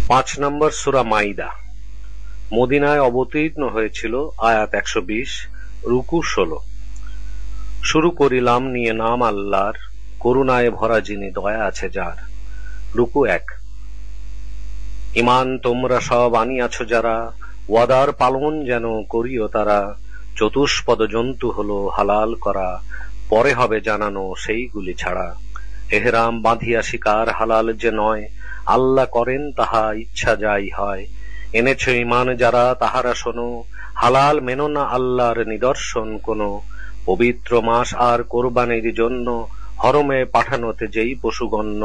5 নম্বর সূরা মাইদা। মদিনায় অবতীর্ণ হয়েছিল। আয়াত 120, রুকু 16। শুরু করিলাম নিয়ে নাম আল্লাহর, করুণায় ভরা যিনি, দয়া আছে যার। রুকু 1। ঈমান তোমরা সব আনিয়াছ যারা, ওয়াদার পালন যেন করিও তারা। চতুষ্পদ জন্তু হলো হালাল করা, পরে হবে জানানো সেইগুলি ছাড়া। এহরাম বাঁধিয়া শিকার হালাল যে নয়, আল্লাহ করেন তাহা ইচ্ছা যাই হয়। এনেছ ঈমান যারা তাহারা শোনো, হালাল মেনো না আল্লাহর নিদর্শন কোনো। পবিত্র মাস আর কোরবানির জন্য, হরমে পাঠানোতে যেই পশু গণ্য,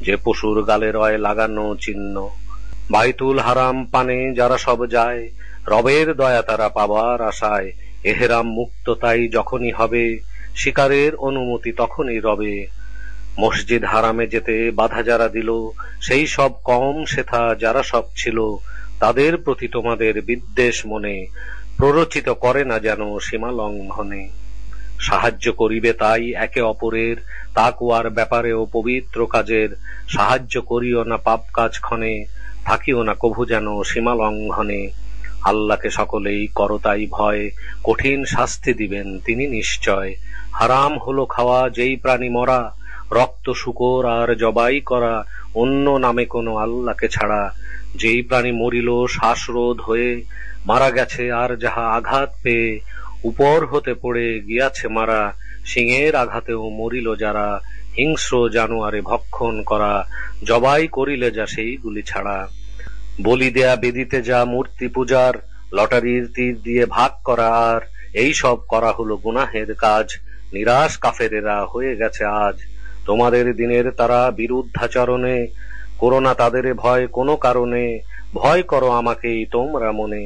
যে পশুর গালে রয় লাগানো চিহ্ন। বাইতুল হারাম পানে যারা সব যায়, রবের দয়া তারা পাবার আশায়। এহরাম মুক্ত তাই যখনই হবে, শিকারের অনুমতি তখনই রবে। মসজিদ হারামে যেতে বাধা যারা দিল, সেই সব কম সেথা যারা সব ছিল। তাদের প্রতি তোমাদের বিদ্বেষ মনে, প্ররোচিত করে না যেন সীমা লঙ্ঘনে। সাহায্য করিবে তাই একে অপরের, তাকওয়ার ব্যাপারেও পবিত্র কাজের। সাহায্য করিও না পাপ কাজ ক্ষণে, থাকিও না কভু যেন সীমা লঙ্ঘনে। আল্লাহকে সকলেই করো তাই ভয়, কঠিন শাস্তি দিবেন তিনি নিশ্চয়। হারাম হলো খাওয়া যেই প্রাণী মরা, রক্ত শুকর আর জবাই করা অন্য নামে কোনো আল্লাহকে ছাড়া। যেই প্রাণী মরিল শ্বাসরোধ হয়ে, মারা গেছে আর যাহা আঘাত পেয়ে, উপর হতে পড়ে গিয়াছে মারা। সিংহের আঘাতেও মরিল যারা, হিংস্র জানোয়ারে ভক্ষণ করা, জবাই করিলে যা সেইগুলি ছাড়া। বলি দেয়া বেদিতে যা মূর্তি পূজার, লটারির তীর দিয়ে ভাগ করা আর, এই সব করা হলো গুনাহের কাজ। নিরাশ কাফেরেরা হয়ে গেছে আজ, তোমাদের দিনের তারা বিরুদ্ধাচরণে। করো না তাদের ভয় কোনো কারণে, ভয় করো আমাকেই তোমরা মনে।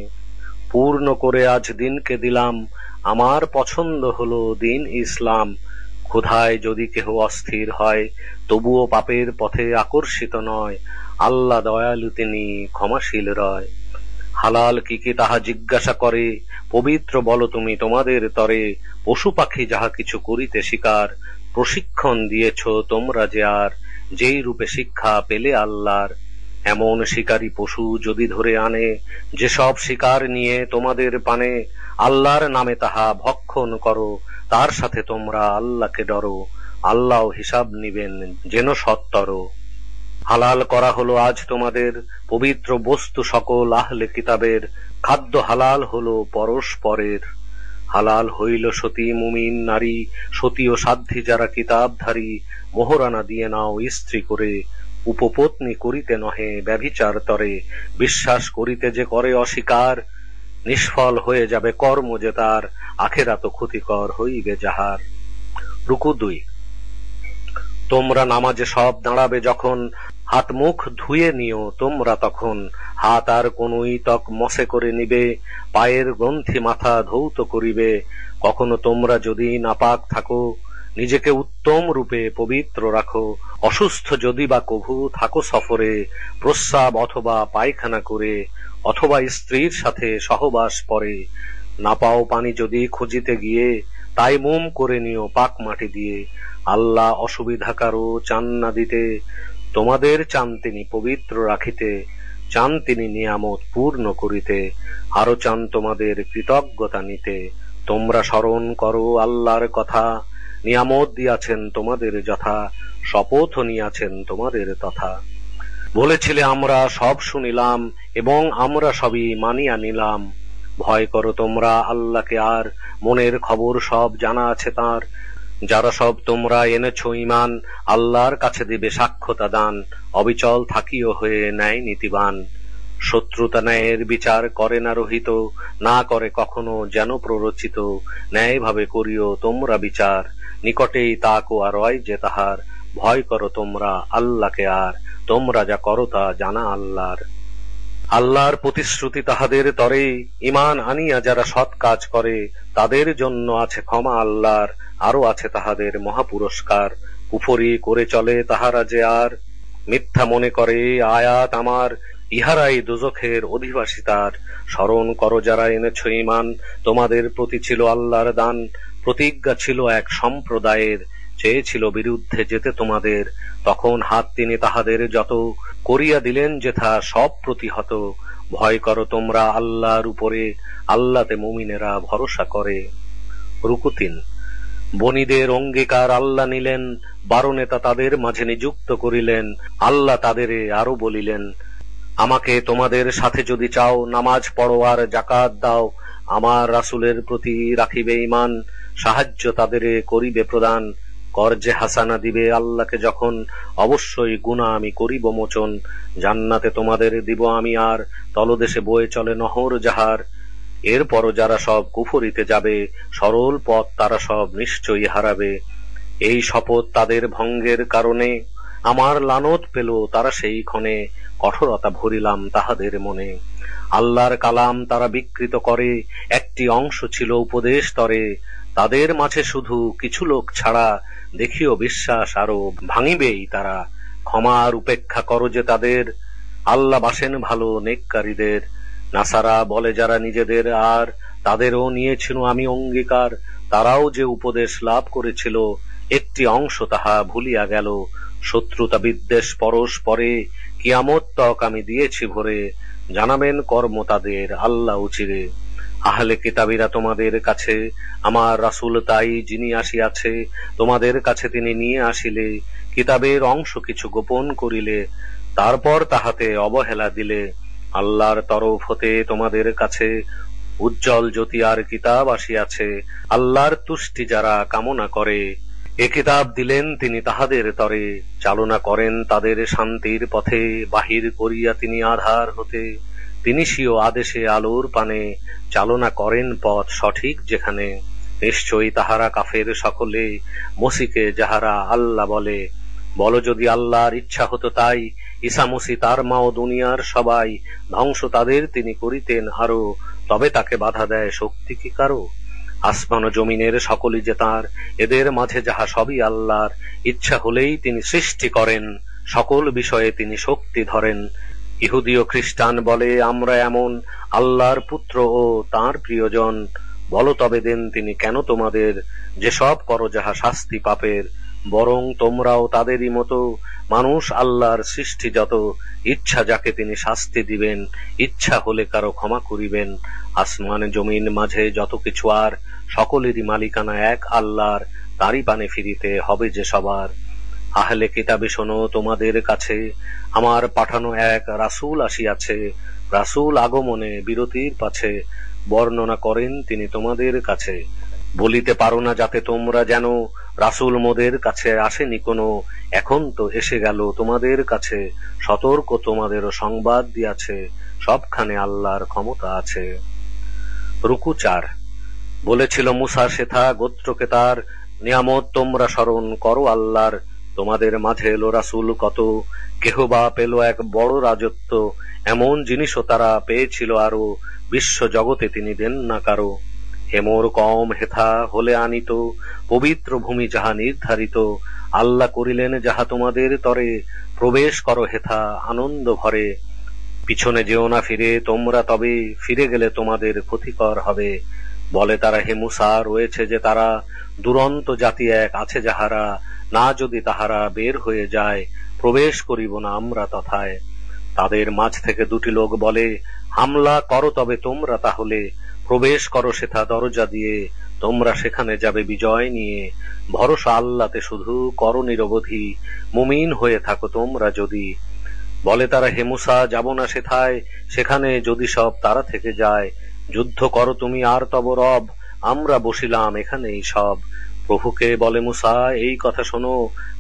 পূর্ণ করে আজ দিনকে দিলাম, আমার পছন্দ হলো দিন ইসলাম। ক্ষুধায় যদি কেহ অস্থির হয়, তবুও পাপের পথে আকর্ষিত নয়। আল্লাহ দয়ালু তিনি ক্ষমাশীল রয়। হালাল কি কি তাহা জিজ্ঞাসা করে, পবিত্র বলো তুমি তোমাদের তরে। পশু পাখি যাহা কিছু করিতে শিকার, প্রশিক্ষণ দিয়েছ তোমরা যে আর। যেই রূপে শিক্ষা পেলে আল্লাহর, এমন শিকারী পশু যদি ধরে আনে, যেসব শিকার নিয়ে তোমাদের পানে। আল্লাহর নামে তাহা ভক্ষণ করো, তার সাথে তোমরা আল্লাহকে ডরো। আল্লাহ হিসাব নিবেন যেন সত্তর। হালাল করা হলো আজ তোমাদের পবিত্র বস্তু সকল আহলে কিতাবের। খাদ্য হালাল হলো পরস্পরের। হালাল হইল সতী মুমিন নারী, সতী ও সাধ্বী যারা কিতাবধারী। মোহরানা দিয়ে নাও স্ত্রী করে, উপপত্নী করিতে নহে ব্যভিচার তরে। বিশ্বাস করিতে যে করে অস্বীকার, নিষ্ফল হয়ে যাবে কর্ম যে তার। আখেরাত ক্ষতিকর হইবে যাহার। রুকু 2। তোমরা নামাজে সব দাঁড়াবে যখন, হাত মুখ ধুয়ে নিও তোমরা তখন। হাত আর কোনই ত্বক মসে করে নিবে, পায়ের গ্রন্থি মাথা ধৌত করিবে। কখনো তোমরা যদি নাপাক থাকো, নিজেকে উত্তম রূপে পবিত্র রাখো। অসুস্থ যদি বা কভু থাকো সফরে, প্রস্রাব অথবা পায়খানা করে, অথবা স্ত্রীর সাথে সহবাস পরে। না পাও পানি যদি খুঁজিতে গিয়ে, তাই মুম করে নিও পাক মাটি দিয়ে। আল্লাহ অসুবিধা কারো চান না দিতে, তোমাদের চান তিনি পবিত্র রাখিতে। চান তিনি নিয়ামত পূর্ণ করিতে, আরো চান তোমাদের কৃতজ্ঞতা নিতে। তোমরা স্মরণ করো আল্লাহর কথা, নিয়ামত দিয়াছেন তোমাদের যথা। শপথ নিয়াছেন তোমাদের তথা। বলেছিলে আমরা সব শুনিলাম, এবং আমরা সবই মানিয়া নিলাম। ভয় করো তোমরা আল্লাহকে আর, মনের খবর সব জানা আছে তার। যারা সব তোমরা এনেছ ঈমান, আল্লাহর কাছে দিবে সাক্ষ্যতা দান। অবিচল থাকিও হয়ে ন্যায় নীতিবান। শত্রুতা ন্যায়ের বিচার করে না রহিত, না করে কখনো যেন প্ররোচিত। ন্যায়ভাবে করিও তোমরা বিচার, নিকটেই তাকওয়া রয় যে তাহার। ভয় করো তোমরা আল্লাহকে আর, তোমরা যা করো তা জানা আল্লাহর। আল্লাহর প্রতিশ্রুতি তাহাদের তরে, ঈমান আনিয়া যারা সৎ কাজ করে, তাদের জন্য আছে ক্ষমা আল্লাহর। আরো আছে তাহাদের মহাপুরস্কার। কুফরি করে চলে তাহারা যে আর, মিথ্যা মনে করে আয়াত আমার। ইহারাই দোজখের অধিবাসিতার। স্মরণ করো যারা এনেছ ঈমান, তোমাদের প্রতি ছিল আল্লাহর দান। প্রতিজ্ঞা ছিল এক সম্প্রদায়ের, চেয়েছিল বিরুদ্ধে যেতে তোমাদের। তখন হাত তিনি তাহাদের যত, করিয়া দিলেন যেথা সব প্রতিহত। ভয় করো তোমরা আল্লাহর উপরে, আল্লাহতে মুমিনেরা ভরসা করে। রুকু ৩। বনীদের অঙ্গীকার আল্লাহ নিলেন, 12 নেতা তাদের মাঝে নিযুক্ত করিলেন। আল্লাহ তাদের আরো বলিলেন, আমাকে তোমাদের সাথে যদি চাও, নামাজ পড়ো আর জাকাত দাও, আমার রাসূলের প্রতি রাখিবে ঈমান, সাহায্য তাদের করিবে প্রদান। কর্জে হাসানা দিবে আল্লাহকে যখন, অবশ্যই গুনাহ আমি করিব মোচন। জান্নাতে তোমাদের দিব আমি আর, তলদেশে বয়ে চলে নহর যাহার। এরপরও যারা সব কুফরিতে যাবে, সরল পথ তারা সব নিশ্চয়ই হারাবে। এই শপথ তাদের ভঙ্গের কারণে, আমার লানত পেল তারা সেই ক্ষণে, কঠোরতা ভরিলাম তাহাদের মনে। আল্লাহর কালাম তারা বিকৃত করে, একটি অংশ ছিল উপদেশ তরে। তাদের মাঝে শুধু কিছু লোক ছাড়া, দেখিও বিশ্বাস আরো ভাঙিবেই তারা। ক্ষমার উপেক্ষা করো যে তাদের, আল্লাহ বাসেন ভালো নেককারীদের। নাসারা বলে যারা নিজেদের, আর তাদেরও নিয়েছিল আমি অঙ্গীকার। তারাও যে উপদেশ লাভ করেছিল, একটি অংশ তাহা ভুলিয়া গেল। শত্রুতা বিদ্বেষ পরস্পরে, কিয়ামত তক আমি দিয়েছি ভরে। জানাবেন কর্ম তাদের আল্লাহ উচিরে। আহলে কিতাবীরা তোমাদের কাছে, আমার রাসূল তাই যিনি আসিয়াছে, তোমাদের কাছে তিনি নিয়ে আসিলে, কিতাবের অংশ কিছু গোপন করিলে, তারপর তাহাতে অবহেলা দিলে। আল্লাহর তরফ হতে তোমাদের কাছে উজ্জ্বল জ্যোতি আর কিতাব আসিয়াছে। আল্লাহর তুষ্টি যারা কামনা করে, এ কিতাব দিলেন তিনি তাহাদের তরে। চালনা করেন তাদের শান্তির পথে, বাহির করিয়া তিনি আধার হতে। তিনি স্বীয় আদেশে আলোর পানে, চালনা করেন পথ সঠিক যেখানে। নিশ্চয়ই তাহারা কাফের সকলে, মসিকে যাহারা আল্লাহ বলে। বলো যদি আল্লাহর ইচ্ছা হতো তাই, ঈসা মসি তার মা ও দুনিয়ার সবাই, ধ্বংস তাদের তিনি করিতেন আরো, তবে তাকে বাধা দেয় শক্তি কি কারো? আসমান ও জমিনের সকলই যে তাঁর, এদের মাঝে যাহা সবই আল্লাহর। ইচ্ছা হলেই তিনি সৃষ্টি করেন, সকল বিষয়ে তিনি শক্তি ধরেন। ইহুদি ও খ্রিস্টান বলে আমরা এমন, আল্লাহর পুত্র ও তাঁর প্রিয়জন। বলো তবে দেন তিনি কেন তোমাদের, যেসব করো যাহা শাস্তি পাপের। বরং তোমরাও তাদেরই মতো, মানুষ আল্লাহর সৃষ্টি যত। ইচ্ছা যাকে তিনি শাস্তি দিবেন, ইচ্ছা হলে কারো ক্ষমা করিবেন। আসমান জমিন মাঝে যত কিছু আর, সকলেরই মালিকানা এক আল্লাহর, তারই পানে ফিরিতে হবে যে সবার। আহলে কিতাবে শোনো তোমাদের কাছে, আমার পাঠানো এক রাসূল আসিয়াছে। রাসূল আগমনে বিরতির পাছে, বর্ণনা করেন তিনি তোমাদের কাছে। বলিতে পারো না যাতে তোমরা যেন, রাসূল মোদের কাছে আসেনি কোনো। এখন তো এসে গেল তোমাদের কাছে, সতর্ক তোমাদেরও সংবাদ দিয়াছে। সবখানে আল্লাহর ক্ষমতা আছে। রুকু ৪। বলেছিল মুসা সেথা গোত্রকে তার, নিয়ামত তোমরা স্মরণ করো আল্লাহর। তোমাদের মাঝে এলো রাসূল কত, কেহ বা পেল এক বড় রাজত্ব। এমন জিনিসও তারা পেয়েছিল আরো, বিশ্ব জগতে তিনি দেন না কারো। হেমোর কম হেথা হলে আনিত, পবিত্র ভূমি যাহা নির্ধারিত। আল্লাহ করিলেন যাহা তোমাদের তরে, প্রবেশ করো হেথা আনন্দ ভরে। পিছনে যেও না ফিরে তোমরা, তবে ফিরে গেলে তোমাদের ক্ষতিকর হবে। বলে তারা, হে মুসা রয়েছে যে তারা, দুরন্ত জাতি এক আছে যাহারা। না যদি তাহারা বের হয়ে যায়, প্রবেশ করিব না আমরা তথায়। তাদের মাঝ থেকে দুটি লোক বলে, হামলা করো তবে তোমরা তাহলে। প্রবেশ করো সেথা দরজা দিয়ে, তোমরা সেখানে যাবে বিজয় নিয়ে। ভরসা আল্লাহতে শুধু করো নিরবধি, মুমিন হয়ে থাকো তোমরা যদি। বলে তারা, হে মুসা যাব না সেথায়, সেখানে যদি সব তারা থেকে যায়। যুদ্ধ করো তুমি আর তব রব, আমরা বসিলাম এখানেই সব। প্রভুকে বলে মুসা এই কথা শোনো,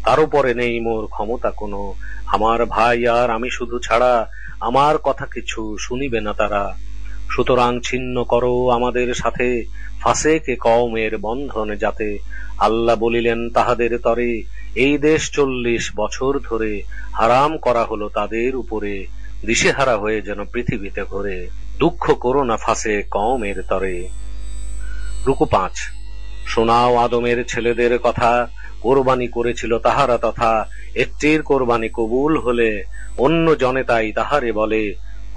কারো পরে নেই মোর ক্ষমতা কোনো। আমার ভাই আর আমি শুধু ছাড়া, আমার কথা কিছু শুনিবে না তারা। সুতরাং ছিন্ন করো আমাদের সাথে, ফাসেকে কওমের বন্ধনে যাতে। আল্লাহ বলিলেন তাহাদের তরে, এই দেশ 40 বছর ধরে হারাম করা হলো তাদের উপরে। দিশেহারা হয়ে যেন পৃথিবীতে ঘোরে, দুঃখ করো না ফাসে কওমের তরে। রুকু ৫। শোনাও আদমের ছেলেদের কথা, কোরবানি করেছিল তাহারা তথা। একটির কোরবানি কবুল হলে, অন্য জনে তাই তাহারে বলে,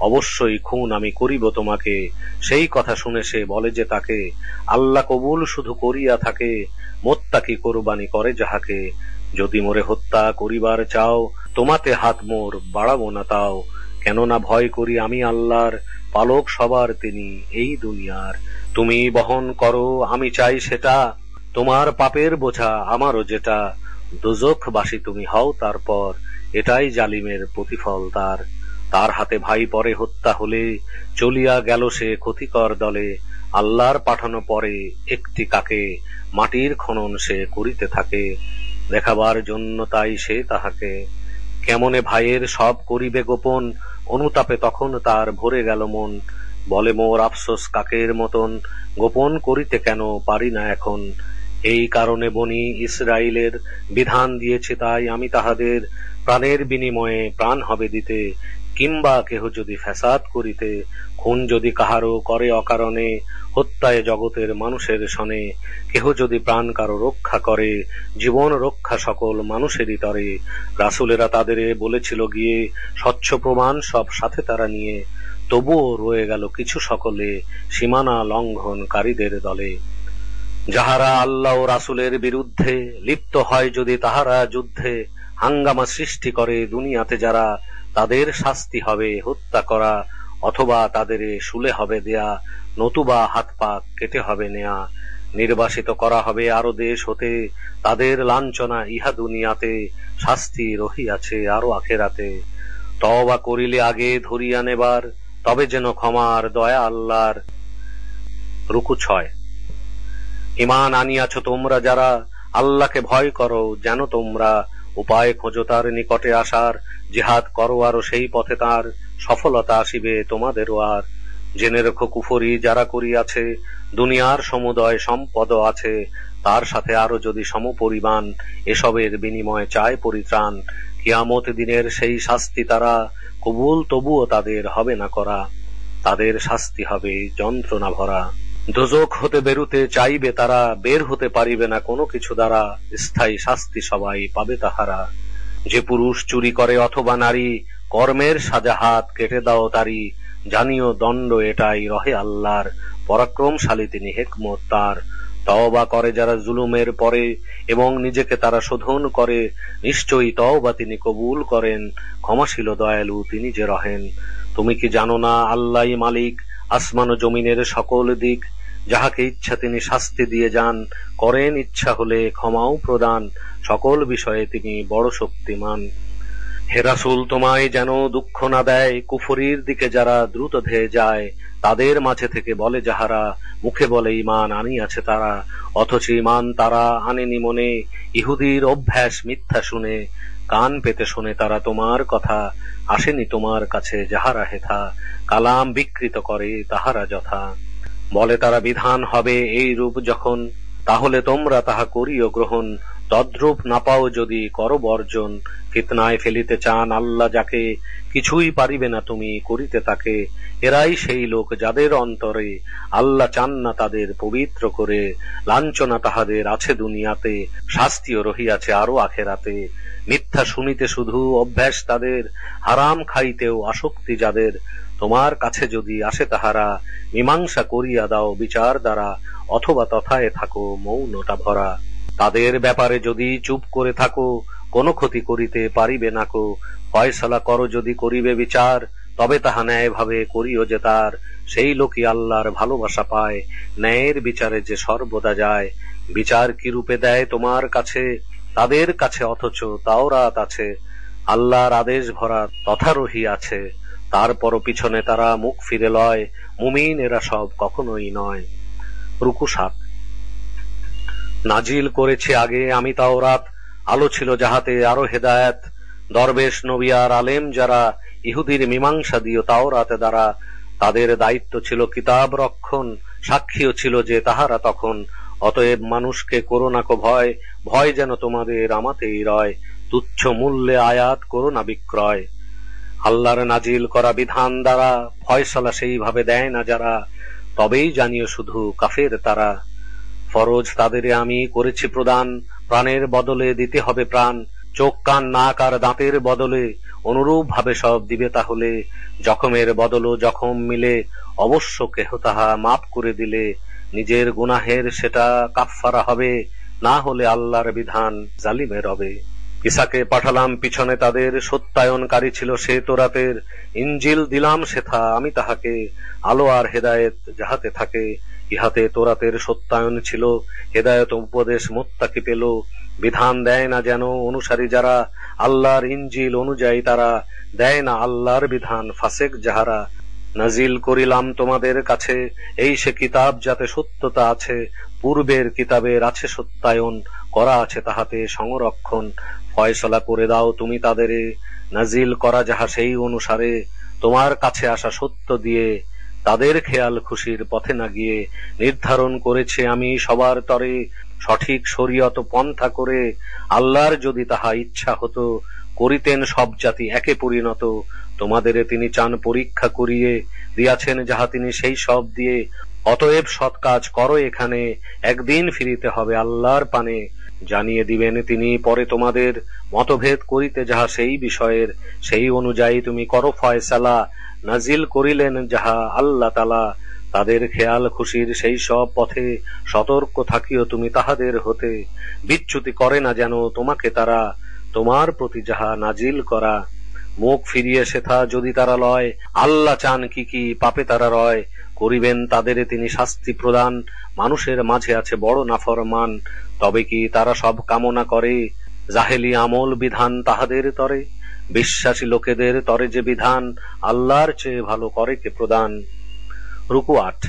অবশ্যই খুন আমি করিব তোমাকে। সেই কথা শুনে সে বলে যে তাকে, আল্লাহ কবুল শুধু করিয়া থাকে, মোত্তাকি কোরবানি করে যাহাকে। যদি মোরে হত্যা করিবার চাও, তোমাতে হাত মোর বাড়াবো না তাও, কেননা ভয় করি আমি আল্লাহর, পালক সবার তিনি এই দুনিয়ার। তুমি বহন করো আমি চাই সেটা, তোমার পাপের বোঝা আমারও যেটা, দোজখবাসী তুমি হও তারপর, এটাই জালিমের প্রতিফল তার। তার হাতে ভাই পরে হত্যা হলে, চলিয়া গেল সে ক্ষতিকর দলে, আল্লাহর পাঠানো পরে একটি কাকে, মাটির খনন সে করিতে থাকে, দেখাবার জন্য তাই সে তাহাকে। কেমনে ভাইয়ের সব করিবে গোপন, অনুতাপে তখন তার ভরে গেল মন, বলে মোর আফসোস কাকের মতন, গোপন করিতে কেন পারি না এখন। এই কারণে বনি ইসরাইলের বিধান দিয়েছে তাই আমি তাহাদের, প্রাণের বিনিময়ে প্রাণ হবে দিতে, কিংবা কেহ যদি ফ্যাসাদ করিতে, খুন যদি কাহারও করে অকারণে, হত্যায় জগতের মানুষের সনে, কেহ যদি প্রাণ কারো রক্ষা করে, জীবন রক্ষা সকল মানুষেরই তরে। রাসূলেরা তাদের বলেছিল গিয়ে, স্বচ্ছ প্রমাণ সব সাথে তারা নিয়ে, তবুও রয়ে গেল কিছু সকলে, সীমানা লঙ্ঘনকারীদের দলে। যাহারা আল্লাহ ও রাসূলের বিরুদ্ধে লিপ্ত হয় যদি তাহারা যুদ্ধে, হাঙ্গামা সৃষ্টি করে দুনিয়াতে যারা, তাদের শাস্তি হবে হত্যা করা, অথবা তাদের শুলে হবে দেয়া, নতুবা হাত পা কেটে হবে নেয়া। নির্বাসিত করা হবে আরো দেশ হতে, তাদের লাঞ্ছনা ইহা দুনিয়াতে, শাস্তি রহিয়াছে আরো আখেরাতে। তওবা করিলে আগে ধরিয়া নেবার, তবে যেন ক্ষমার দয়া আল্লাহর। রুকু 6। ঈমান আনিয়াছ তোমরা যারা, আল্লাহকে ভয় করো যেন তোমরা, উপায় খোঁজো তার নিকটে আসার, জিহাদ করো আরো সেই পথে তার, সফলতা আসিবে তোমাদেরও আর। জেনে রেখো কুফরি যারা করিয়াছে, দুনিয়ার সমুদয় সম্পদ আছে, তার সাথে আরো যদি সমপরিমাণ, এসবের বিনিময়ে চায় পরিত্রাণ, কিয়ামত দিনের সেই শাস্তি তারা, কবুল তবুও তাদের হবে না করা, তাদের শাস্তি হবে যন্ত্রণা ভরা। দোজখ হতে বেরুতে চাইবে তারা, বের হতে পারিবে না কোনো কিছু দ্বারা, স্থায়ী শাস্তি সবাই পাবে তাহারা। যে পুরুষ চুরি করে অথবা নারী, কর্মের সাজা হাত কেটে দাও তারি, জানিও দণ্ড এটাই রহে আল্লাহর, পরাক্রমশালী তিনি হিকমত তার। তওবা করে যারা জুলুমের পরে, এবং নিজেকে তারা শোধন করে, নিশ্চয়ই তওবা তিনি কবুল করেন, ক্ষমাশীল দয়ালু তিনি যে রহেন। তুমি কি জানো না আল্লাহই মালিক, আসমান ও জমিনের সকল দিক, যাহাকে ইচ্ছা তিনি শাস্তি দিয়ে যান, করেন ইচ্ছা হলে ক্ষমাও প্রদান, সকল বিষয়ে তিনি বড় শক্তিমান। হে রাসূল তোমায় যেন দুঃখ না দেয়, কুফরির দিকে যারা দ্রুত ধেয়ে যায়, তাদের মাঝে থেকে বলে যাহারা, মুখে বলে ঈমান আনিয়াছে তারা, অথচ ঈমান তারা আনেনি মনে, ইহুদির অভ্যাস মিথ্যা শুনে, কান পেতে শোনে তারা তোমার কথা, আসেনি তোমার কাছে যাহারা হেথা, কালাম বিকৃত করে তাহারা যথা। বলে তারা বিধান হবে এই রূপ যখন, তাহলে তোমরা তাহা করিও গ্রহণ, তদ্রূপ না পাও যদি করো বর্জন, ফিতনায় ফেলিতে চান আল্লাহ যাকে, কিছুই পারিবে না তুমি করিতে তাকে। এরাই সেই লোক যাদের অন্তরে, আল্লাহ চান না তাদের পবিত্র করে, লাঞ্ছনা তাহাদের আছে দুনিয়াতে, শাস্তিও রহিয়াছে আরো আখেরাতে। মিথ্যা শুনিতে শুধু অভ্যাস তাদের, হারাম খাইতেও আসক্তি যাদের, তোমার কাছে যদি আসে তাহারা, মীমাংসা করিয়া দাও বিচার দ্বারা, অথবা তথায় থাকো মৌনতা ভরা। তাদের ব্যাপারে যদি চুপ করে থাকো, কোন ক্ষতি করিতে পারিবে নাকো, ফয়সালা করো যদি করিবে বিচার, তবে তাহা ন্যায় ভাবে করিও যে তার, সেই লোকই আল্লাহর ভালোবাসা পায়, ন্যায়ের বিচারে যে সর্বদা যায়। বিচার কি রূপে দেয় তোমার কাছে, তাদের কাছে অথচ তাওরাত আছে, আল্লাহর আদেশ ভরা তথা রহিয়াছে, তারপরও পিছনে তারা মুখ ফিরে লয়, মুমিন এরা সব কখনোই নয়। রুকু 7। নাজিল করেছি আগে আমি তাওরাত, আলো ছিল যাহাতে আরো হেদায়েত, দরবেশ নবী আর আলেম যারা, ইহুদির মীমাংসা দিও তাওরাতে দ্বারা, তাদের দায়িত্ব ছিল কিতাব রক্ষণ, সাক্ষীও ছিল যে তাহারা তখন। অতএব মানুষকে করো না কো ভয়, ভয় যেন তোমাদের আমাতেই রয়, তুচ্ছ মূল্যে আয়াত করো না বিক্রয়। আল্লাহর নাজিল করা বিধান দ্বারা, ফয়সালা সেইভাবে দেয় না যারা, তবেই জানিও শুধু কাফের তারা। ফরজ তাদের আমি করেছি প্রদান, প্রাণের বদলে দিতে হবে প্রাণ, চোখ কান নাক আর দাঁতের বদলে, অনুরূপ ভাবে সব দিবে তাহলে। জখমের বদলও জখম মিলে, অবশ্য কেহ তাহা মাফ করে দিলে, নিজের গুনাহের সেটা কাফফারা হবে, না হলে আল্লাহর বিধান জালিমের হবে। ঈসাকে পাঠালাম পিছনে তাদের, সত্যায়নকারী ছিল সে তোরাতের। ইনজিল দিলাম সেথা আমি তাহাকে, আলো আর হেদায়েত যাহাতে থাকে। ইহাতে তোরাতের সত্যায়ন ছিল, হেদায়েত উপদেশ মোত্তাকি পেল। বিধান দেয় না যেন অনুসারী যারা, আল্লাহর ইনজিল অনুযায়ী তারা। দেয় না আল্লাহর বিধান ফাসেক যাহারা। নাজিল করিলাম তোমাদের কাছে এই সে কিতাব যাতে সত্যতা আছে। পূর্বের কিতাবের আছে সত্যায়ন, করা আছে তাহাতে সংরক্ষণ। ফয়সলা করে দাও তুমি তাদেরে, নাজিল করা যাহা সেই অনুসারে। তোমার কাছে আসা সত্য দিয়ে তাদের খেয়াল খুশির পথে না গিয়ে। নির্ধারণ করেছে আমি সবার তরে সঠিক শরীয়ত পন্থা করে। আল্লাহর যদি তাহা ইচ্ছা হতো, করিতেন সব জাতি একে পরিণত। তোমাদের তিনি চান পরীক্ষা করিয়ে, দিয়াছেন যাহা তিনি সেই সব দিয়ে। অতএব সৎ কাজ করো এখানে, একদিন ফিরিতে হবে আল্লাহর পানে। জানিয়ে দিবেন তিনি পরে তোমাদের, মতভেদ করিতে যাহা সেই বিষয়ের। সেই অনুযায়ী তুমি করো ফয়সালা, নাজিল করিলেন যাহা আল্লাহ তাআলা। তাদের খেয়াল খুশির সেই সব পথে সতর্ক থাকিও তুমি তাহাদের হতে। বিচ্যুতি করে না যেন তোমাকে তারা, তোমার প্রতি যাহা নাজিল করা। মুখ ফিরিয়ে সেথা যদি তারা লয়, আল্লাহ চান কি কি পাপে তারা রয়। করিবেন তাদের তিনি শাস্তি প্রদান, মানুষের মাঝে আছে বড় নাফরমান। তবে কি তারা সব কামনা করে, জাহেলি আমল বিধান তাহাদের তরে। বিশ্বাসী লোকেদের তরে যে বিধান, আল্লাহর চেয়ে ভালো করে কে প্রদান। রুকু 8।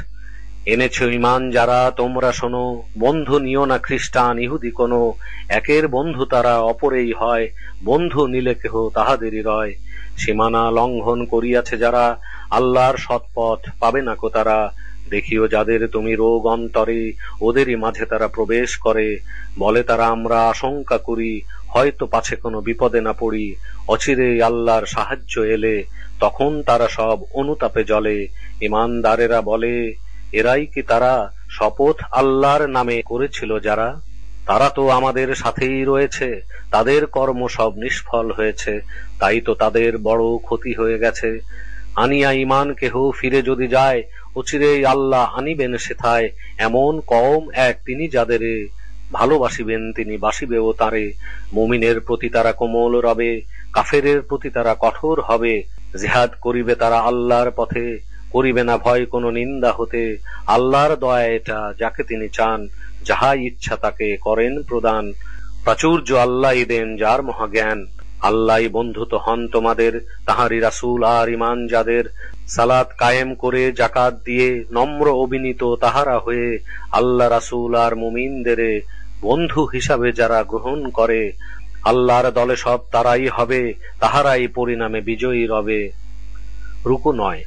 এনেছ ঈমান যারা তোমরা শোনো, বন্ধু নিও না খ্রিস্টান ইহুদি কোনো। একের বন্ধু তারা অপরেই হয়, বন্ধু নিলে কেহ তাহাদেরই রয়। সীমানা লঙ্ঘন করিয়াছে যারা, আল্লাহর সৎপথ পাবে না কো তারা। দেখিও যাদের তুমি রোগ অন্তরে, ওদেরই মাঝে তারা প্রবেশ করে। বলে তারা আমরা আশঙ্কা করি, হয়তো পাছে কোনো বিপদে না পড়ি। অচিরেই আল্লাহর সাহায্য এলে, তখন তারা সব অনুতাপে জ্বলে। ঈমানদারেরা বলে, এরাই কি তারা শপথ আল্লাহর নামে করেছিল যারা। তারা তো আমাদের সাথেই রয়েছে, তাদের কর্ম সব নিষ্ফল হয়েছে। তাই তো তাদের বড় ক্ষতি হয়ে গেছে। আনিয়া ঈমান কেহ ফিরে যদি যায়, অচিরেই আল্লাহ আনিবেন সেথায়। এমন কওম এক তিনি যাদেরে, ভালোবাসিবেন তিনি বাসিবেও তারে। মুমিনের প্রতি তারা কোমল রবে, কাফেরের প্রতি তারা কঠোর হবে। জিহাদ করিবে তারা আল্লাহর পথে, করিবে না ভয় কোনো নিন্দা হতে। আল্লাহর দয়া এটা যাকে তিনি চান, যাহা ইচ্ছা তাকে করেন প্রদান। প্রাচুর্য আল্লাহই দেন যার মহাজ্ঞান। আল্লাহই বন্ধু তো হন তোমাদের, তাহারি রাসূল আর ঈমান যাদের। সালাত কায়েম করে জাকাত দিয়ে, নম্র অবিনীত তাহারা হয়ে। আল্লাহ রাসূল আর মুমিনদেরে বন্ধু হিসাবে যারা গ্রহণ করে। আল্লাহর দলে সব তারাই হবে, তাহারাই পরিণামে বিজয়ী রবে। রুকু 9।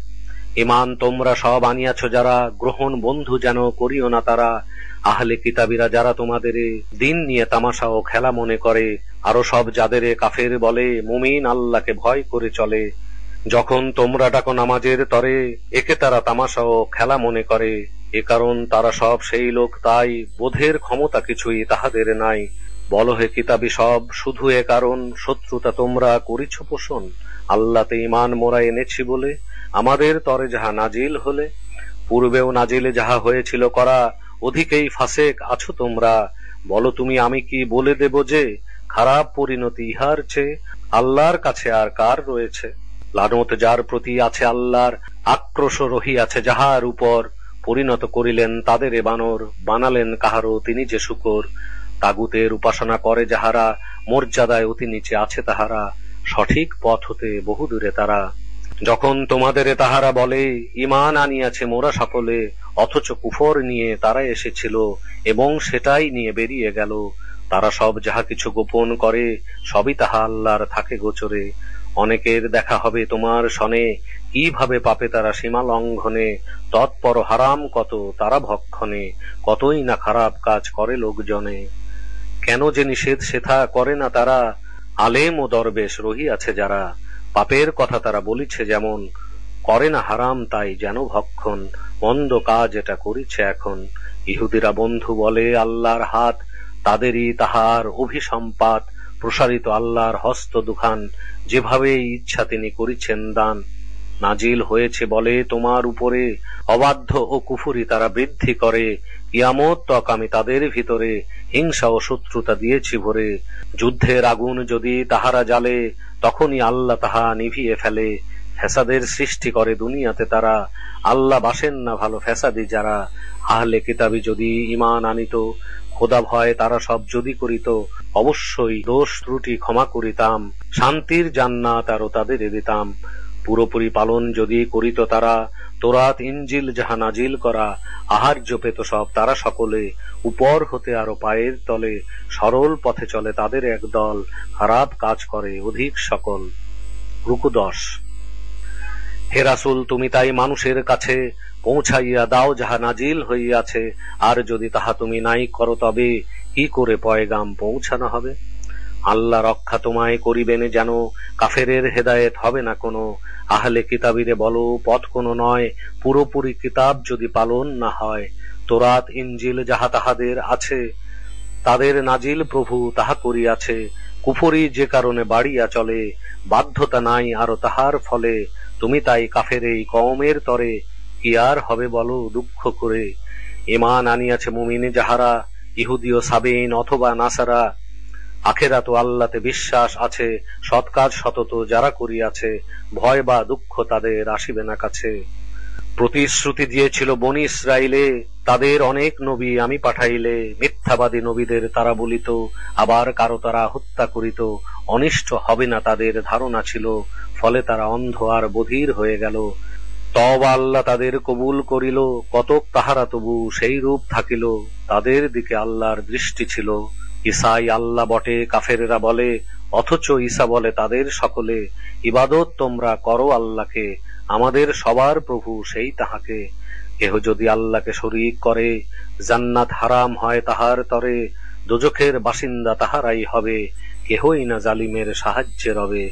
ঈমান তোমরা সব আনিয়াছ যারা, গ্রহণ বন্ধু যেন করিও না তারা। আহলে কিতাবীরা যারা তোমাদের দিন নিয়ে তামাশা ও খেলা মনে করে। আরো সব যাদের কাফের বলে, মুমিন আল্লাহকে ভয় করে চলে। যখন তোমরা ডাকো নামাজের তরে, একে তারা তামাশা ও খেলা মনে করে। এ কারণ তারা সব সেই লোক, তাই বোধের ক্ষমতা কিছুই তাহাদের নাই। বলো হে কিতাবী সব, শুধু এ কারণ শত্রুতা তোমরা করিছ পোষণ। আল্লাহতে ঈমান মোরা এনেছি বলে, আমাদের তরে যাহা নাজিল হলে। পূর্বেও নাজিলে যাহা হয়েছিল করা, অধিকেই ফাসেক আছো তোমরা। বলো তুমি আমি কি বলে দেব যে, খারাপ পরিণতি ইহার চেয়ে আল্লাহর কাছে আর কার রয়েছে। লানত যার প্রতি আছে আল্লাহর, আক্রোশ রহিয়াছে যাহার উপর। পরিণত করিলেন তাদের বানর, বানালেন কাহারও তিনি যে শুকর। তাগুতের উপাসনা করে যাহারা, মর্যাদায় অতি নিচে আছে তাহারা। সঠিক পথ হতে বহু দূরে তারা। যখন তোমাদের তাহারা বলে, ঈমান আনিয়াছে মোরা সকলে, অথচ কুফর নিয়ে তারা এসেছিল এবং সেটাই নিয়ে বেরিয়ে গেল। তারা সব যাহা কিছু গোপন করে, সবই তাহা আল্লাহর থাকে গোচরে। অনেকের দেখা হবে তোমার সনে, কিভাবে পাপে তারা সীমা লঙ্ঘনে। তৎপর হারাম কত তারা ভক্ষণে, কতই না খারাপ কাজ করে লোকজনে। কেন যে নিষেধ সেথা করে না তারা, আলেম ও দরবেশ রহিয়াছে যারা। পাপের কথা তারা বলিছে যেমন, করে না হারাম তাই যেন ভক্ষণ। মন্দ কাজ এটা করিছে এখন। ইহুদিরা বন্ধু বলে আল্লাহর হাত, তাদেরই তাহার অভিসম্পাত। প্রসারিত আল্লাহর হস্ত দুখান, যেভাবে ইচ্ছা তিনি করিছেন দান। নাজিল হয়েছে বলে তোমার উপরে, অবাধ্য ও কুফরি তারা বৃদ্ধি করে। কিয়ামত তক আমি তাদের ভিতরে, হিংসা ও শত্রুতা দিয়েছি ভরে। যুদ্ধের আগুন যদি তাহারা জ্বালে, তখনই আল্লাহ তাহা নিভিয়ে ফেলে। ফ্যাসাদের সৃষ্টি করে দুনিয়াতে তারা, আল্লাহ বাসেন না ভালো ফ্যাসাদি যারা। আহলে কিতাবী যদি ঈমান আনিত, খোদা ভয় তারা সব যদি করিত, অবশ্যই দোষ ত্রুটি ক্ষমা করিতাম, শান্তির জান্নাত আরো তাদের দিতাম। পুরোপুরি পালন যদি করিত তারা, তোরাত ইনজিল যাহা নাজিল করা, আহার্য পেত সব তারা সকলে। উপর হতে আরো পায়ের তলে, সরল পথে চলে তাদের একদল, খারাপ কাজ করে অধিক সকল। রুকু 10। হে রাসূল, তুমি তাই মানুষের কাছে পৌঁছাইয়া দাও যাহা নাজিল হইয়াছে, আর যদি তাহা তুমি নাই করো তবে কি করে পয়গাম পৌঁছানো হবে? আল্লাহ রক্ষা তোমায় করিবেন যেন, কাফেরের হেদায়েত হবে না কোনো। আহলে কিতাবীরে বলো পথ কোনো নয়, পুরোপুরি কিতাব যদি পালন না হয়। তোরাত ইনজিল যাহা তাহাদের আছে, তাদের নাজিল প্রভু তাহা করিয়াছে। কুফরি যে কারণে বাড়িয়া চলে, বাধ্যতা নাই আরো তাহার ফলে। তুমি তাই কাফের এই কওমের তরে, কি আর হবে বলো দুঃখ করে। ঈমান আনিয়াছে মুমিন যাহারা, ইহুদি ও সাবেইন অথবা নাসারা। আখেরাত ও আল্লাহতে বিশ্বাস আছে, সৎ কাজ সতত যারা করিয়াছে, ভয় বা দুঃখ তাদের আসিবে না কাছে। প্রতিশ্রুতি দিয়েছিল বনি ইসরাইলে, তাদের অনেক নবী আমি পাঠাইলে। মিথ্যাবাদী নবীদের তারা বলিত, আবার কারো তারা হত্যা করিত। অনিষ্ট হবে না তাদের ধারণা ছিল, ফলে তারা অন্ধ আর বধির হয়ে গেল। তওবা আল্লাহ তাদের কবুল করিল, কতক তাহারা তবু সেই রূপ থাকিল। তাদের দিকে আল্লাহর দৃষ্টি ছিল। ঈসাই আল্লাহ বটে কাফেরেরা বলে, অথচ ঈসা বলে তাদের সকলে, ইবাদত তোমরা করো আল্লাহকে, আমাদের সবার প্রভু সেই তাহাকে। কেহ যদি আল্লাহকে শরীক করে, জান্নাত হারাম হয় তাহার তরে। দোজখের বাসিন্দা তাহারাই হবে, কেহই না জালিমের সাহায্যে রবে।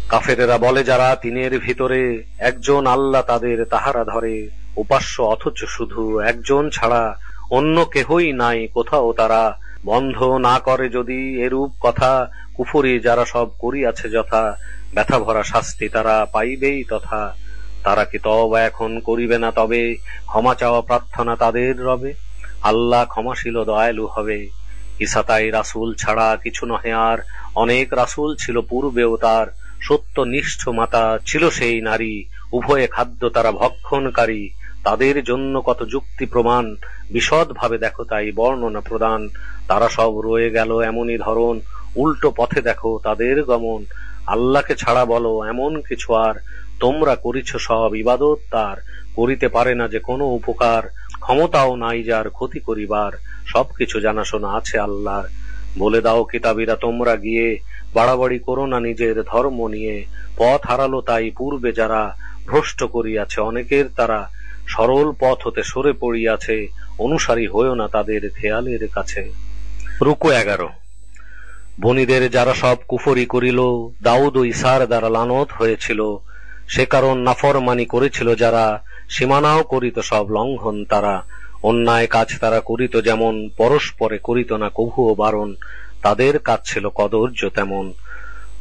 কাফেরেরা বলে যারা তিনের ভিতরে, একজন আল্লাহ তাদের তাহারা ধরে। উপাস্য অথচ শুধু একজন ছাড়া, অন্য কেহই নাই কোথাও তারা। বন্ধ না করে যদি এরূপ কথা, কুফরি যারা সব করিয়াছে যথা। ব্যথা ভরা শাস্তি তারা পাইবেই তথা। তারা কি তওবা এখন করিবে না তবে, ক্ষমা চাওয়া প্রার্থনা তাদের রবে। আল্লাহ ক্ষমাশীল দয়ালু হবে। ঈসা তাই রাসূল ছাড়া কিছু নহে আর, অনেক রাসূল ছিল পূর্বেও তার। সত্য নিষ্ঠ মাতা ছিল সেই নারী, উভয়ে খাদ্য তারা ভক্ষণকারী। তাদের জন্য কত যুক্তি প্রমাণ, বিশদ ভাবে দেখো তাই বর্ণনা প্রদান। তারা সব রয়ে গেল এমনই ধরন, উল্টো পথে দেখো তাদের গমন। আল্লাহকে ছাড়া বলো এমন কিছু আর, তোমরা করিছ সব ইবাদত তার। করিতে পারে না যে কোনো উপকার, ক্ষমতাও নাই যার ক্ষতি করিবার। সবকিছু জানাশোনা আছে আল্লাহর। বলে দাও কিতাবীরা তোমরা গিয়ে, বাড়াবাড়ি করো না নিজের ধর্ম নিয়ে। পথ হারালো তাই পূর্বে যারা, ভ্রষ্ট করিয়াছে অনেকের তারা। সরল পথ হতে সরে পড়িয়াছে, অনুসারী হয়েও না তাদের খেয়ালের কাছে। রুকু 11। বনীদের যারা সব কুফরি করিল, দাউদ ও ঈসার দ্বারা লানত হয়েছিল। সে কারণ নাফরমানি করেছিল যারা, সীমানাও করিত সব লঙ্ঘন তারা। অন্যায় কাজ তারা করিত যেমন, পরস্পরে করিত না কভুও বারণ। তাদের কাজ ছিল কদর্য তেমন।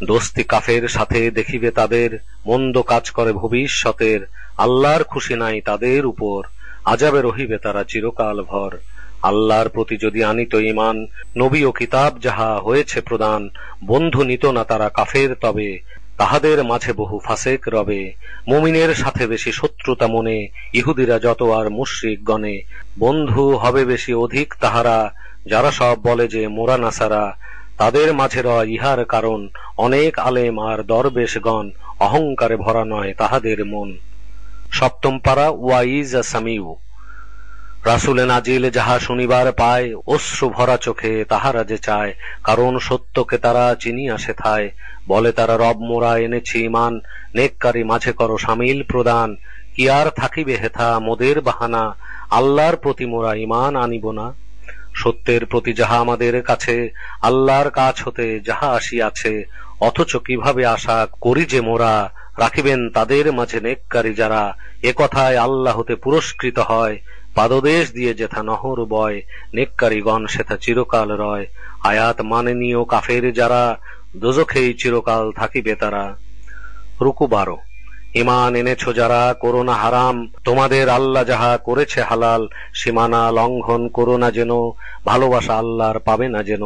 দোস্তি কাফের সাথে দেখিবে তাদের, মন্দ কাজ করে ভবিষ্যতের। আল্লাহর খুশি নাই তাদের উপর, আযাবে রহিবে তারা চিরকাল ভর। আল্লাহর প্রতি যদি আনিত ঈমান, নবী ও কিতাব যাহা হয়েছে প্রদান। বন্ধু নিত না তারা কাফের তবে, তাহাদের মাঝে বহু ফাসেক রবে। মুমিনের সাথে বেশি শত্রুতা মনে, ইহুদিরা যত আর মুশরিক গণে। বন্ধু হবে বেশি অধিক তাহারা, যারা সব বলে যে মোরা নাসারা। তাদের মাঝে রয় ইহার কারণ, অনেক আলেম আর দরবেশগণ। অহংকারে ভরা নয় তাহাদের মন। সপ্তম পারা। ওয়াইজা সামিউ। রাসূলে নাজিল যাহা শুনিবার পায়, অশ্রু ভরা চোখে তাহারা যে চায়। কারণ সত্যকে তারা চিনিয়া সেথায়। বলে তারা রব মোরা এনেছি ঈমান, নেককারী মাঝে করো শামিল প্রদান। কি আর থাকিবে হেথা মোদের বাহানা, আল্লাহর প্রতি মোরা ঈমান আনিব না। সত্যের প্রতি যাহা আমাদের কাছে, আল্লাহর কাছ হতে যাহা আসিয়াছে। অথচ কিভাবে আশা করি যে মোরা, রাখিবেন তাদের মাঝে নেককারী যারা। একথায় আল্লাহ হতে পুরস্কৃত হয়, পাদদেশ দিয়ে যেথা নহর বয়। নেককারীগণ সেথা চিরকাল রয়। আয়াত মানেনীয় কাফের যারা, দোজখেই চিরকাল থাকিবে তারা। রুকু 12। ঈমান এনেছো যারা করো না হারাম, তোমাদের আল্লাহ যাহা করেছে হালাল, সীমানা লঙ্ঘন করো না যেন, ভালোবাসা আল্লাহর পাবে না যেন।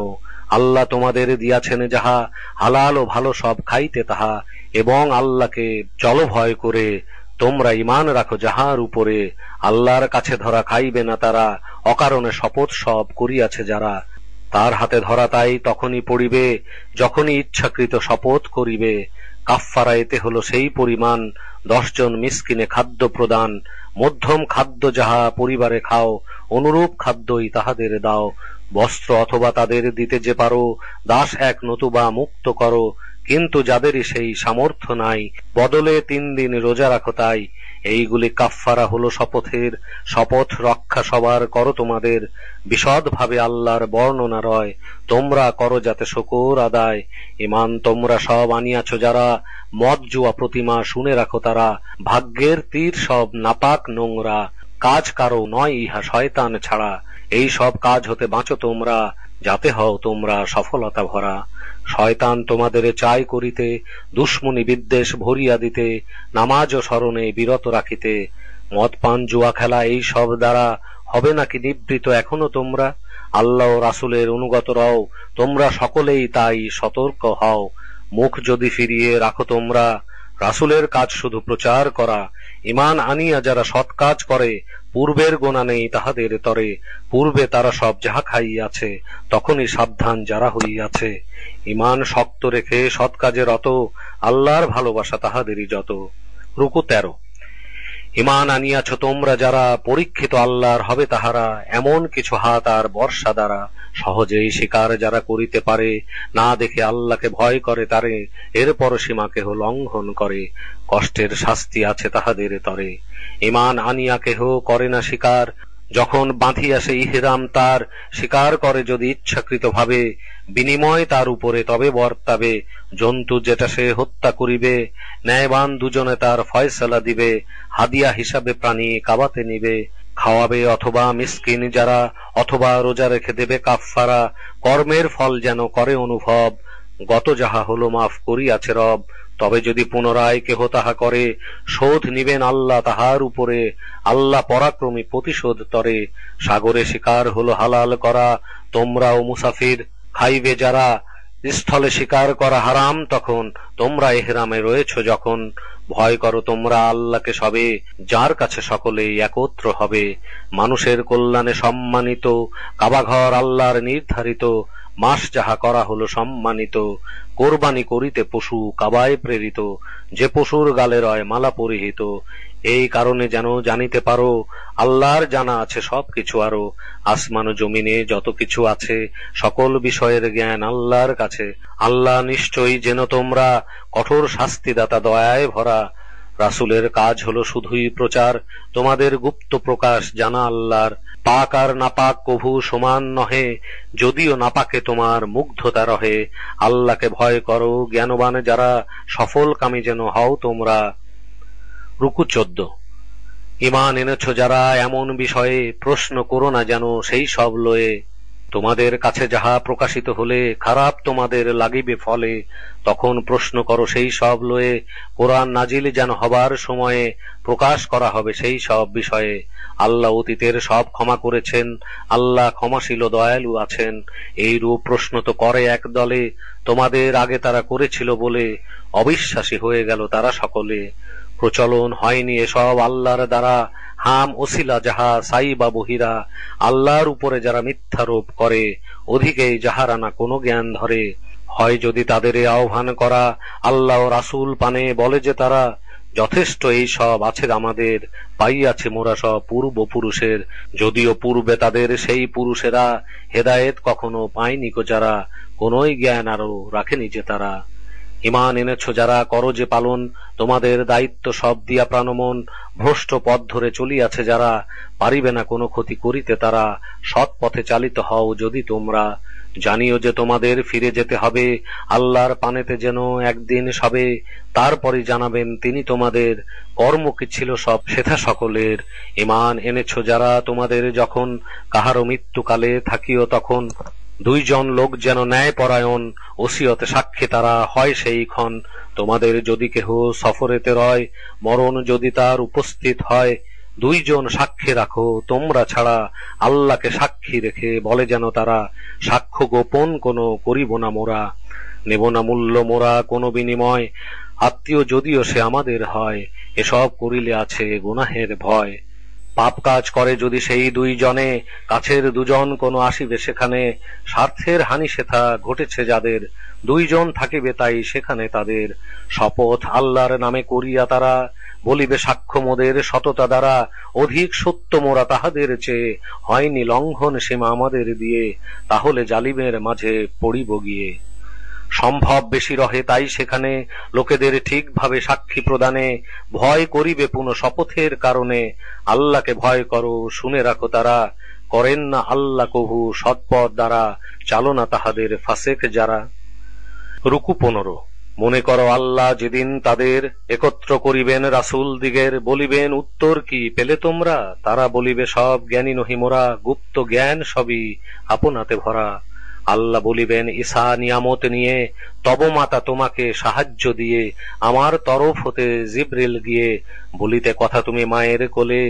আল্লাহ তোমাদের দিয়াছেন যাহা, হালাল ও ভালো সব খাইতে তাহা, এবং আল্লাহকে চলো ভয় করে, তোমরা ঈমান রাখো যাহার উপরে। আল্লাহর কাছে ধরা খাইবে না তারা, অকারণে শপথ সব করিয়াছে যারা। তার হাতে ধরা তাই তখনই পড়িবে, যখনই ইচ্ছাকৃত শপথ করিবে। কাফফারা এতে হলো সেই পরিমাণ, 10 জন মিসকিনে খাদ্য প্রদান। মধ্যম খাদ্য যাহা পরিবারে খাও, অনুরূপ খাদ্যই তাহাদের দাও। বস্ত্র অথবা তাদের দিতে যে পারো, দাস এক নতুবা মুক্ত করো। কিন্তু যাদেরই সেই সামর্থ্য নাই, বদলে 3 দিন রোজা রাখো তাই। এইগুলি কাফফারা হলো শপথের, শপথ রক্ষা সবার করো তোমাদের। বিশদভাবে আল্লাহর বর্ণনা রয়, তোমরা করো যাতে শুকর আদায়। ঈমান তোমরা সব আনিয়াছো যারা, মদ জুয়া প্রতিমা শুনে রাখো তারা। ভাগ্যের তীর সব নাপাক নোংরা, কাজ কারো নয় ইহা শয়তান ছাড়া। এই সব কাজ হতে বাঁচো তোমরা, যাতে হও তোমরা সফলতা ভরা। শয়তান তোমাদের চাই করিতে, দুশ্মনী বিদ্বেষ ভরিয়া দিতে, নামাজ ও স্মরণে বিরত রাখিতে। মদ পান জুয়া খেলা এই সব দ্বারা হবে নাকি নিবৃত এখনো তোমরা? আল্লাহ ও রাসূলের অনুগত রও, তোমরা সকলেই তাই সতর্ক হও। মুখ যদি ফিরিয়ে রাখো তোমরা, রাসূলের কাজ শুধু প্রচার করা। ঈমান আনিয়া যারা সৎ কাজ করে, পূর্বের গোনা নেই তাহাদের তরে। পূর্বে তারা সব যাহা খাইয়াছে, তখনই সাবধান যারা হইয়াছে। ঈমান শক্ত রেখে সৎ কাজে রত, আল্লাহর ভালোবাসা তাহাদেরই যত। রুকু 13। ঈমান আনিয়াছ তোমরা যারা, পরীক্ষিত আল্লাহর হবে তাহারা। এমন কিছু হাত আর বর্ষা দ্বারা, সহজেই শিকার যারা করিতে পারে। না দেখে আল্লাহকে ভয় করে তারে, এরপর সীমা কেহ লঙ্ঘন করে। কষ্টের শাস্তি আছে তাহাদের তরে। ঈমান আনিয়া কেহ করে না শিকার, যখন বাঁধিয়া সে ইহরাম তার। শিকার করে যদি ইচ্ছাকৃত ভাবে, বিনিময় তার উপরে তবে বর্তাবে। জন্তু যেটা সে হত্যা করিবে, ন্যায়বান দুজনে তার ফয়সালা দিবে। হাদিয়া হিসাবে প্রাণী কাবাতে নিবে। খাওয়াবে অথবা মিসকিন যারা, অথবা রোজা রেখে দেবে কাফফারা। কর্মের ফল যেন করে অনুভব, গত যাহা হলো মাফ করিয়াছে রব। তবে যদি পুনরায় কেহ তাহা করে, শোধ নিবেন আল্লাহ তাহার উপরে। আল্লাহ পরাক্রমী প্রতিশোধ তরে। সাগরে শিকার হলো হালাল করা, তোমরাও মুসাফির খাইবে যারা। স্থলে শিকার করা হারাম তখন, তোমরা ইহরামে রয়েছ যখন। ভয় করো তোমরা আল্লাহকে সবে, যার কাছে সকলেই একত্র হবে। মানুষের কল্যাণে সম্মানিত, কাবাঘর আল্লাহর নির্ধারিত। মাস যাহা করা হলো সম্মানিত, কোরবানি করিতে পশু কাবায় প্রেরিত। যে পশুর গালে রয় মালা পরিহিত। এই কারণে যেন জানিতে পারো, আল্লাহর জানা আছে সবকিছু আরো। আসমান ও জমিনে যত কিছু আছে, সকল বিষয়ের জ্ঞান আল্লাহর কাছে। আল্লাহ নিশ্চয়ই যেন তোমরা, কঠোর শাস্তিদাতা দয়ায় ভরা। রাসূলের কাজ হলো শুধুই প্রচার, তোমাদের গুপ্ত প্রকাশ জানা আল্লাহর। পাক আর নাপাক কভু সমান নহে, যদিও নাপাকে তোমার মুগ্ধতা রহে। আল্লাহকে ভয় করো জ্ঞানবান যারা, সফল কামী যেন হও তোমরা। রুকু 14। ঈমান এনেছ যারা, এমন বিষয়ে প্রশ্ন করো না যেন সেই সব লয়ে। তোমাদের কাছে যাহা প্রকাশিত হলে, খারাপ তোমাদের লাগিবে ফলে। তখন প্রশ্ন করো সেই সব লয়ে। কোরআন নাজিল যেন হবার সময়ে, প্রকাশ করা হবে সেই সব বিষয়ে। আল্লাহ অতীতের সব ক্ষমা করেছেন, আল্লাহ ক্ষমাশীল দয়ালু আছেন। এই রূপ প্রশ্ন তো করে এক দলে, তোমাদের আগে তারা করেছিল বলে। অবিশ্বাসী হয়ে গেল তারা সকলে। প্রচলন হয়নি এসব আল্লাহর দ্বারা, হাম ওসিলা যাহা সাই বা বহিরা। আল্লাহর উপরে যারা মিথ্যারোপ করে, অধিকেই যাহারা না কোনো জ্ঞান ধরে। হয় যদি তাদের আহ্বান করা, আল্লাহ ও রাসূল পানে বলে যে তারা, যথেষ্ট এই সব আছে আমাদের, পাইয়াছে মোরা সব পূর্বপুরুষের। যদিও পূর্বে তাদের সেই পুরুষেরা, হেদায়েত কখনো পায়নি গো যারা। কোনই জ্ঞান আরো রাখেনি যে তারা। ঈমান এনেছ যারা, করো যে পালন তোমাদের দায়িত্ব সব দিয়া প্রাণমন। ভ্রষ্ট পথ ধরে চলিয়াছে যারা, পারিবে না কোনো ক্ষতি করিতে তারা। সৎ পথে চালিত হও যদি তোমরা, জানিও যে তোমাদের ফিরে যেতে হবে। আল্লাহর পানেতে যেন একদিন সবে, তারপরে জানাবেন তিনি তোমাদের। কর্ম কি ছিল সব সেথা সকলের। ঈমান এনেছ যারা, তোমাদের যখন কাহারও মৃত্যুকালে থাকিও তখন, দুইজন লোক যেন ন্যায় পরায়ণ, ওসিয়তে সাক্ষী তারা হয় সেই ক্ষণ। তোমাদের যদি কেহ সফরেতে রয়, মরণ যদি তার উপস্থিত হয়, দুইজন সাক্ষী রাখো তোমরা ছাড়া, আল্লাহকে সাক্ষী রেখে বলে যেন তারা, সাক্ষ্য গোপন কোনো করিব না মোরা, নেব না মূল্য মোরা কোনো বিনিময়, আত্মীয় যদিও সে আমাদের হয়, এসব করিলে আছে গুনাহের ভয়। পাপ কাজ করে যদি সেই দুইজনে, কাছের দুজন কোনো আসিবে সেখানে, স্বার্থের হানি সেথা ঘটেছে যাদের, দুইজন থাকিবে তাই সেখানে তাদের। শপথ আল্লাহর নামে করিয়া তারা, বলিবে সাক্ষ্য মোদের সততা দ্বারা, অধিক সত্য মোরা তাহাদের চেয়ে, হয়নি লঙ্ঘন সীমা আমাদের দিয়ে, তাহলে জালিমের মাঝে পড়িব গিয়ে। সম্ভব বেশি রহে তাই সেখানে, লোকেদের ঠিকভাবে সাক্ষী প্রদানে, ভয় করিবে পুনঃ শপথের কারণে, আল্লাহকে ভয় করো শুনে রাখো তারা, করেন না আল্লাহ কহু সৎপথ দ্বারা, চালনা তাহাদের ফাসেক যারা। রুকু 15। মনে করো আল্লাহ যেদিন তাদের একত্র করিবেন রাসূল দিগের, বলিবেন উত্তর কি পেলে তোমরা, তারা বলিবে সব জ্ঞানী নহি মোরা, গুপ্ত জ্ঞান সবই আপনাতে ভরা। আল্লাহ বলিবেন ঈসা নিয়ামত নিয়ে, তব মাতা তোমাকে সাহায্য দিয়ে, আমার তরফ হতে জিবরিল গিয়ে, বলিতে কথা তুমি মায়ের কোলে,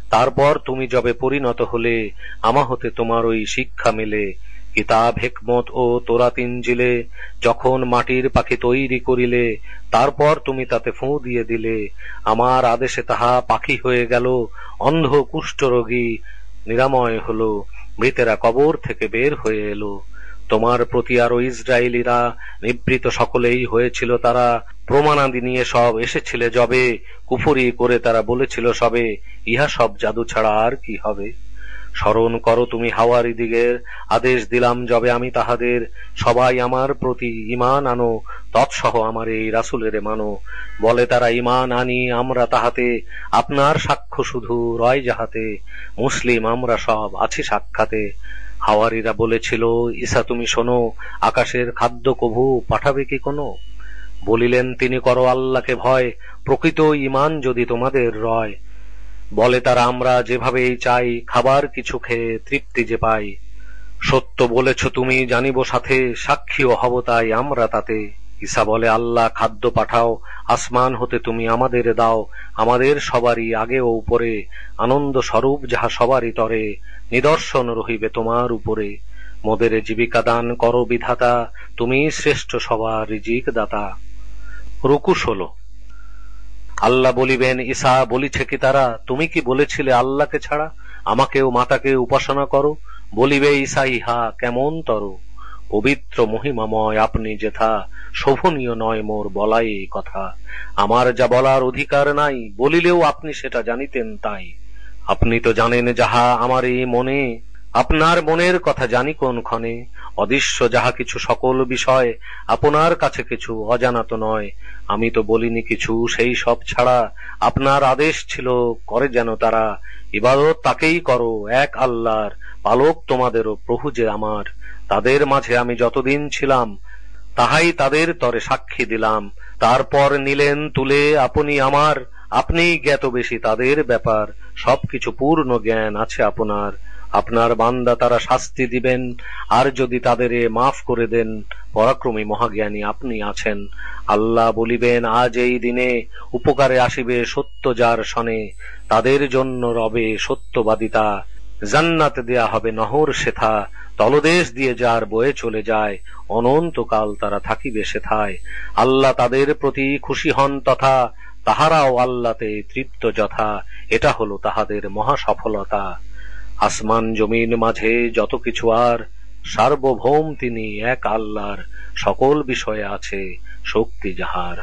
তারপর তুমি যবে পরিণত হলে, আমা হতে তোমার ওই শিক্ষা মেলে। কিতাব হিকমত ও তোরাত ইনজিলে, যখন মাটির পাখি তৈরি করিলে, তারপর তুমি তাতে ফুঁ দিয়ে দিলে, আমার আদেশে তাহা পাখি হয়ে গেল, অন্ধ কুষ্ঠরোগী নিরাময় হলো, মৃতেরা কবর থেকে বের হয়ে এলো। তোমার প্রতি আরো ইসরায়েলীরা নিবৃত সকলেই হয়েছিল তারা, প্রমাণাদি নিয়ে সব এসেছিলে যবে, কুফরি করে তারা বলেছিল সবে, ইহা সব জাদু ছাড়া আর কি হবে। স্মরণ করো তুমি হাওয়ারি দিগের, আদেশ দিলাম যবে আমি তাহাদের, সবাই আমার প্রতি ঈমান আনো, তৎসহ আমার এই রাসূলের মানো। বলে তারা ঈমান আনি আমরা তাহাতে, আপনার সাক্ষ্য শুধু রয় যাহাতে, মুসলিম আমরা সব আছি সাক্ষাতে। হাওয়ারিরা বলেছিল ঈসা তুমি শোনো, আকাশের খাদ্য কভু পাঠাবে কি কোনো, বলিলেন তিনি করো আল্লাহকে ভয়, প্রকৃত ঈমান যদি তোমাদের রয়। বলে তারা আমরা যেভাবেই চাই, খাবার কিছু খেয়ে তৃপ্তি যে পাই। সত্য বলেছ তুমি জানিব সাথে, সাক্ষীও হব তাই আমরা তাতে। ঈসা বলে আল্লাহ খাদ্য পাঠাও, আসমান হতে তুমি আমাদের দাও, আমাদের সবারই আগে ও উপরে, আনন্দ স্বরূপ যাহা সবারই তরে, নিদর্শন রহিবে তোমার উপরে। মোদের জীবিকা দান করো বিধাতা, তুমি শ্রেষ্ঠ সবার রিজিক দাতা। রুকু 16। আল্লাহ বলিবেন ঈসা বলিছে কি তারা, তুমি কি বলেছিলে আল্লাহকে ছাড়া, আমাকেও মাতাকে উপাসনা করো, বলিবে ঈসা ইহা কেমন তর। পবিত্র মহিমাময় আপনি যেথা, শোভনীয় নয় মোর বলাই এই কথা, আমার যা বলার অধিকার নাই, বলিলেও আপনি সেটা জানিতেন তাই। আপনি তো জানেন যাহা আমার এই মনে, আপনার মনের কথা জানি কোন ক্ষণে, অদৃশ্য যাহা কিছু সকল বিষয়, আপনার কাছে কিছু অজানাত নয়। আমি তো বলিনি কিছু সেই সব ছাড়া, আপনার আদেশ ছিল করে যেন তারা, ইবাদত তাকেই করো এক আল্লাহর, পালক তোমাদেরও প্রভু যে আমার। তাদের মাঝে আমি যতদিন ছিলাম, তাহাই তাদের তরে সাক্ষী দিলাম, তারপর নিলেন তুলে আপনি আমার, আপনিই জ্ঞাত বেশি তাদের ব্যাপার, সবকিছু পূর্ণ জ্ঞান আছে আপনার। আপনার বান্দা তারা শাস্তি দিবেন, আর যদি তাদের মাফ করে দেন, পরাক্রমী মহাজ্ঞানী আপনি আছেন। আল্লাহ বলিবেন আজ এই দিনে, উপকারে আসিবে সত্য যার শনে, তাদের জন্য রবে সত্যবাদিতা, জান্নাত দেয়া হবে নহর সেথা, তলদেশ দিয়ে যার বয়ে চলে যায়, অনন্তকাল তারা থাকিবে সেথায়। আল্লাহ তাদের প্রতি খুশি হন তথা, তাহারাও আল্লাহতে তৃপ্ত যথা, এটা হলো তাহাদের মহা সফলতা। আসমান জমিন মাঝে যত কিছু আর, সার্বভৌম তিনি এক আল্লাহর, সকল বিষয়ে আছে শক্তি যাহার।